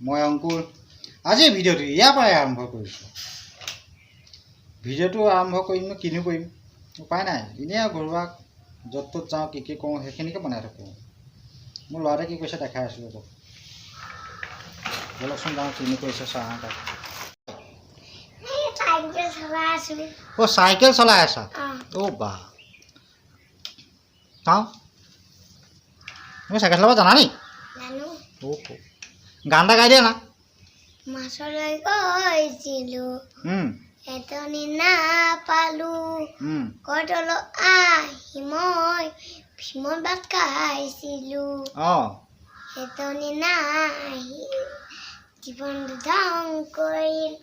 মই অংকুৰ আজি ভিডিঅ'টো ইয়াৰ পৰাই আৰম্ভ কৰিছোঁ। ভিডিঅ'টো আৰম্ভ কৰিম কিনো কৰিম উপায় নাই, এনেই আৰু ঘৰুৱা য'ত ত'ত যাওঁ কি কৰোঁ সেইখিনিকে বনাই থাকোঁ। মোৰ ল'ৰাটোৱে কি কৰিছে দেখাই আছোঁ ৰ'ব। বলকচোন যাওঁ কিনো কৰিছে চাওঁ তাক। অ' চাইকেল চলাই আছা? অ' বা চাওঁ তুমি চাইকেল চলাব জানা নি? গান এটা গাই দিয়া না। মাছলৈ গৈছিলোঁ এজনী নাপালোঁ, ঘৰলৈ আহি মই ভীমৰ ভাত খাইছিলোঁ। এজনী নাহি জীৱনটো ধ্বং কৰিল,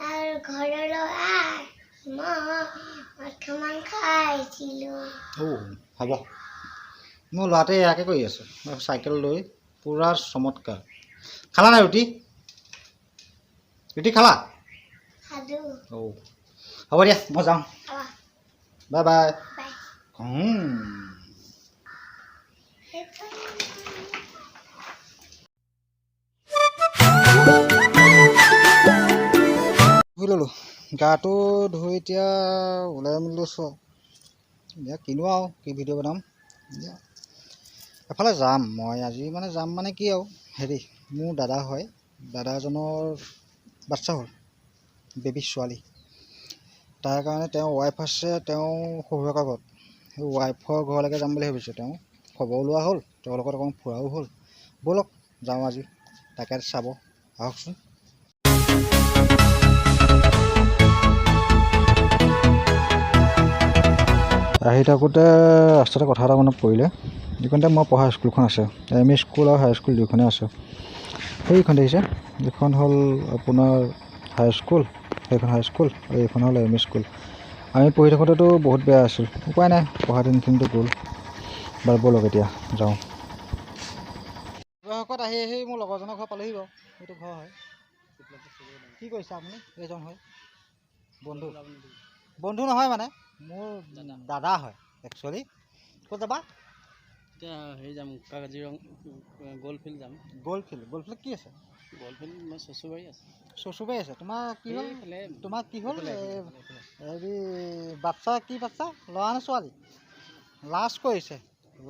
আৰু ঘৰলৈ আহি মই ভাত খাইছিলোঁ। হ'ব, মোৰ ল'ৰাটোৱে ইয়াকে কৰি আছে চাইকেল লৈ পূৰা চমৎকাৰ। খালা নাই ৰুটি? ৰুটি খালা? হ'ব দিয়া মই যাওঁ, বাই বাই। ধুই ল'লোঁ, গাটো ধুই এতিয়া ওলাই মেলি লৈছোঁ। এতিয়া কিনো আৰু কি ভিডিঅ' বনাম, এফালে যাম মই আজি। যাম মানে কি আৰু হেৰি, মোৰ দাদা হয়, দাদা এজনৰ বাচ্চা হ'ল, বেবী ছোৱালী। তাৰ কাৰণে তেওঁৰ ৱাইফ আছে, তেওঁ শহুৰেকৰ ঘৰত, সেই ৱাইফৰ ঘৰলৈকে যাম বুলি ভাবিছোঁ। তেওঁ খবৰ লোৱা হ'ল, তেওঁৰ লগত অকণমান ফুৰাও হ'ল। ব'লক যাওঁ আজি, তাকে চাব আহকচোন। আহি থাকোঁতে ৰাস্তাতে কথা এটা মনত পৰিলে। এইখনতে মই পঢ়া স্কুলখন আছে, এম ই স্কুল আৰু হাইস্কুল দুয়োখনেই আছে। সেইখন দেখিছে, এইখন হ'ল আপোনাৰ হাইস্কুল, সেইখন হাইস্কুল, আৰু এইখন হ'ল এম ই স্কুল। আমি পঢ়ি থাকোঁতেতো বহুত বেয়া আছিল, উপায় নাই, পঢ়া দিনখিনিতো গ'ল। বাৰু ব'লক এতিয়া যাওঁ। শিৱসাগৰত আহি মোৰ লগৰজনৰ ঘৰ পালোহি বাৰু, এইটো ঘৰ হয়। কি কৰিছে আপুনি? এইজন হয় বন্ধু, বন্ধু নহয় মানে মোৰ দাদা হয় একচুৱেলি। ক'ত যাবা? এতিয়া হেৰি যাম, কাজিৰঙা গ'ল্ড ফিল্ড যাম। গ'ল্ড ফিল্ড কি আছে? গ'ল্ড ফিল্ড মই চচুবাৰী আছে। চচুবাৰী আছে? তোমাৰ কি হ'ল? হেৰি বাচ্চা, কি বাচ্চা, ল'ৰা নে ছোৱালী? লাজ কৰিছে,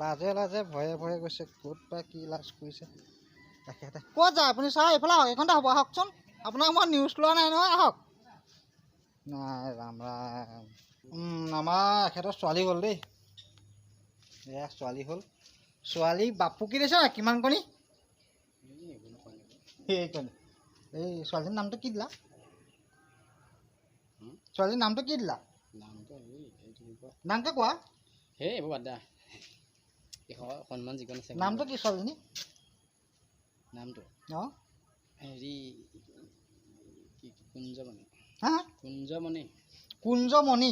লাজে ভয়ে গৈছে, ক'ত বা কি লাজ কৰিছে। তেখেতে ক'ত যায় আপুনি? চাই এইফালে আহক, এইখনতে হ'ব, আহকচোন। আপোনাক মই নিউজ লোৱা নাই নহয়, আহক। নাই ৰাম ৰাম, আমাৰ এখেতৰ ছোৱালী হ'ল দেই। এয়া ছোৱালী হ'ল, ছোৱালী বাপু কি দিছে না কিমান কণী? সেইকণী। এই ছোৱালীজনীৰ নামটো কি দিলা? ছোৱালীৰ নামটো কি দিলা? নামটো কোৱা। সেই এইবোৰ বাদ দা, সন্মান যিকণ আছে। নামটো কি ছোৱালীজনী? নামটো অঁ হেৰি কি কুঞ্জমণি। হা? কুঞ্জমণি।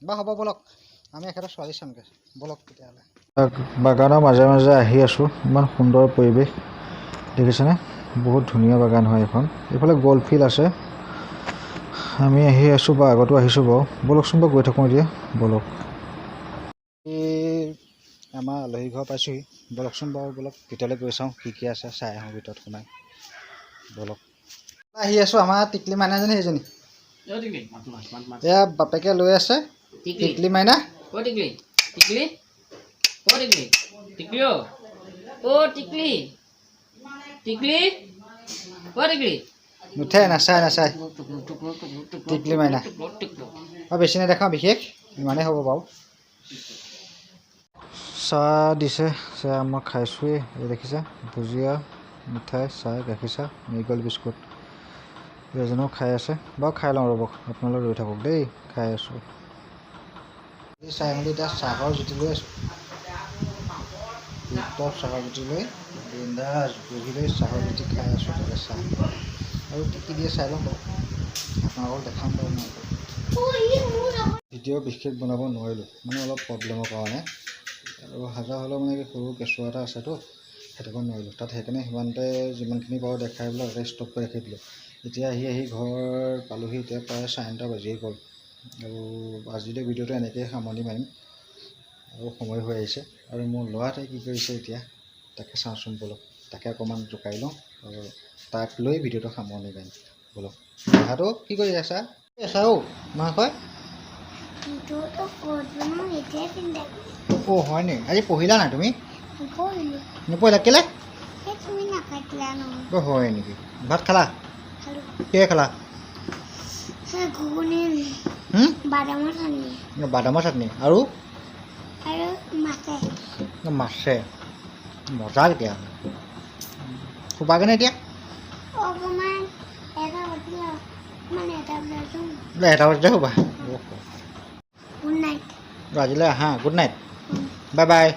বা হ'ব, ব'লক আমি এখেতৰ ছোৱালী চামগৈ, ব'লক তেতিয়াহ'লে। বাগানৰ মাজে মাজে আহি আছোঁ, ইমান সুন্দৰ পৰিৱেশ দেখিছেনে? বহুত ধুনীয়া বাগান হয় এইখন। এইফালে গ'ল্ড ফিল্ড আছে, আমি আহি আছোঁ বা আগতো আহিছোঁ বাৰু। ব'লকচোন বাৰু গৈ থাকোঁ এতিয়া, ব'লক। আমাৰ আলহী ঘৰ পাইছোঁহি, ব'লকচোন বাৰু, ব'লক ভিতৰলৈ গৈ চাওঁ কি আছে, চাই আহোঁ ভিতৰত সোমাই, ব'লক। আহি আছোঁ, আমাৰ টিকলি মাইনাজনী সেইজনী, এয়া বাপেকে লৈ আছে টিকলি মাইনা। নুঠে, নাচায় টিকলি মাইনা। আৰু বেছি নেদেখাওঁ, বিশেষ ইমানেই হ'ব বাৰু। চাহ দিছে, চাহ মই খাইছোঁৱেই, এই দেখিছে, ভুজিয়া, মিঠাই, চাহ, গাখীৰ চাহ, মেৰিগ'ল্ড বিস্কুট। এজনেও খাই আছে বাৰু, খাই লওঁ ৰ'ব, আপোনালোক ৰৈ থাকক দেই, খাই আছোঁ। চাই মেলি এতিয়া চাহৰ জুতি লৈ আছোঁ, চাহৰ জুতি লৈ বিন্দাছ বহি লৈ চাহৰ জুতি খাই আছোঁ। তাতে চাহ আৰু কি কি দিয়ে চাই লওঁ বাৰু, আপোনালোকক দেখাম বাৰু। মই ভিডিঅ' বিশেষ বনাব নোৱাৰিলোঁ, অলপ প্ৰব্লেমৰ কাৰণে, আৰু হাজাৰ হ'লেও কি সৰু কেঁচুৱা এটা আছেতো, সেইটো নোৱাৰিলোঁ তাত, সেইকাৰণে সিমানতে যিমানখিনি পাৰোঁ দেখাই পেলাই তাতে ষ্টপ কৰি ৰাখি দিলোঁ। এতিয়া আহি ঘৰ পালোঁহি, এতিয়া প্ৰায় 9:30 বাজিয়ে গ'ল, আৰু আজিলৈ ভিডিঅ'টো এনেকৈয়ে সামৰণি মাৰিম, আৰু সময় হৈ আহিছে। আৰু মোৰ ল'ৰাটোৱে কি কৰিছে এতিয়া, তাকে চাওঁচোন ব'লক, তাকে অকণমান জোকাই লওঁ, আৰু তাক লৈ ভিডিঅ'টো সামৰণি মাৰিম ব'লক দেহাটো কি কৰি আছা মাংস অ' হয় নি আজি পঢ়িলা নাই তুমি নপঢ়িলা কেলে হয় নেকি ভাত খালা কিহে খালা বাদামৰ চাটনি আৰু মাছে মজা তেতিয়াহ'লে শুবাগৈনে এতিয়া এটা বজাতে শুবা আজিলৈ আহা গুড নাইট বাই বাই